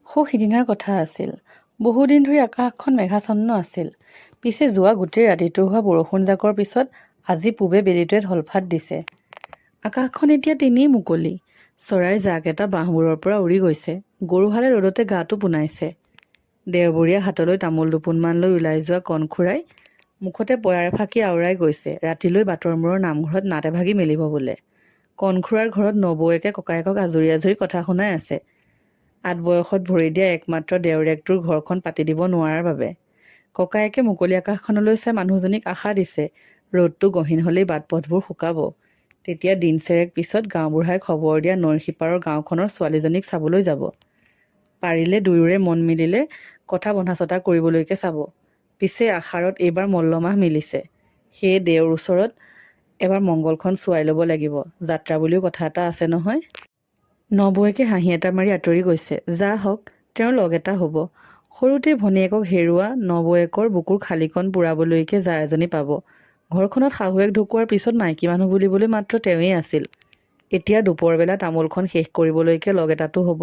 সিদিনাৰ কথা আছিল। বহুদিন ধৰি আকাশখন মেঘাচ্ছন্ন আছিল। পিছে যোৱা গোটেই ৰাতিটো হোৱা বৰষুণজাকৰ পিছত আজি পূবে বেলিটোৱে ধলফাট দিছে। আকাশখন এতিয়া তেনেই মুকলি। চৰাইৰ জাক এটা বাঁহবোৰৰ পৰা উৰি গৈছে। গৰুহালে ৰ'দতে গাটো পোনাইছে। দেওবৰীয়া হাতলৈ তামোল দুপোনমান লৈ ওলাই যোৱা কণখুৰাই মুখতে পয়াৰ ফাঁকি আওৰাই গৈছে। ৰাতিলৈ বাটৰ মূৰৰ নামঘৰত নাট এভাগি মেলিব বোলে। কণখুৰাৰ ঘৰত নবৌৱেকে ককায়েকক আজৰি আজৰি কথা শুনাই আছে। আঠ বয়সত ভৰি দিয়া একমাত্ৰ দেওৰেকটোৰ ঘৰখন পাতি দিব নোৱাৰাৰ বাবে। ককায়েকে মুকলি আকাশখনলৈ চাই মানুহজনীক আশা দিছে, ৰ'দটো গহীন হ'লেই বাট পথবোৰ শুকাব। তেতিয়া দিনচেৰেক পিছত গাঁওবুঢ়াই খবৰ দিয়া নৈৰ সিপাৰৰ গাঁওখনৰ ছোৱালীজনীক চাবলৈ যাব। পাৰিলে দুয়োৰে মন মিলিলে কথা বন্ধা চটা কৰিবলৈকে চাব। পিছে আষাৰত এইবাৰ মল্লমাহ মিলিছে। সেয়ে দেওৰ ওচৰত এবাৰ মংগলখন চোৱাই ল'ব লাগিব। যাত্ৰা বুলিও কথা এটা আছে নহয়। নবৌৱেকে হাঁহি এটা মাৰি আঁতৰি গৈছে। যা হওক, তেওঁৰ লগ এটা হ'ব। সৰুতে ভনীয়েকক হেৰুওৱা নবৌৱেকৰ বুকুৰ খালীকণ পূৰাবলৈকে যা এজনী পাব। ঘৰখনত শাহুৱেক ঢুকোৱাৰ পিছত মাইকী মানুহ বুলিবলৈ মাত্ৰ তেওঁৱেই আছিল। এতিয়া দুপৰবেলা তামোলখন শেষ কৰিবলৈকে লগ এটাটো হ'ব।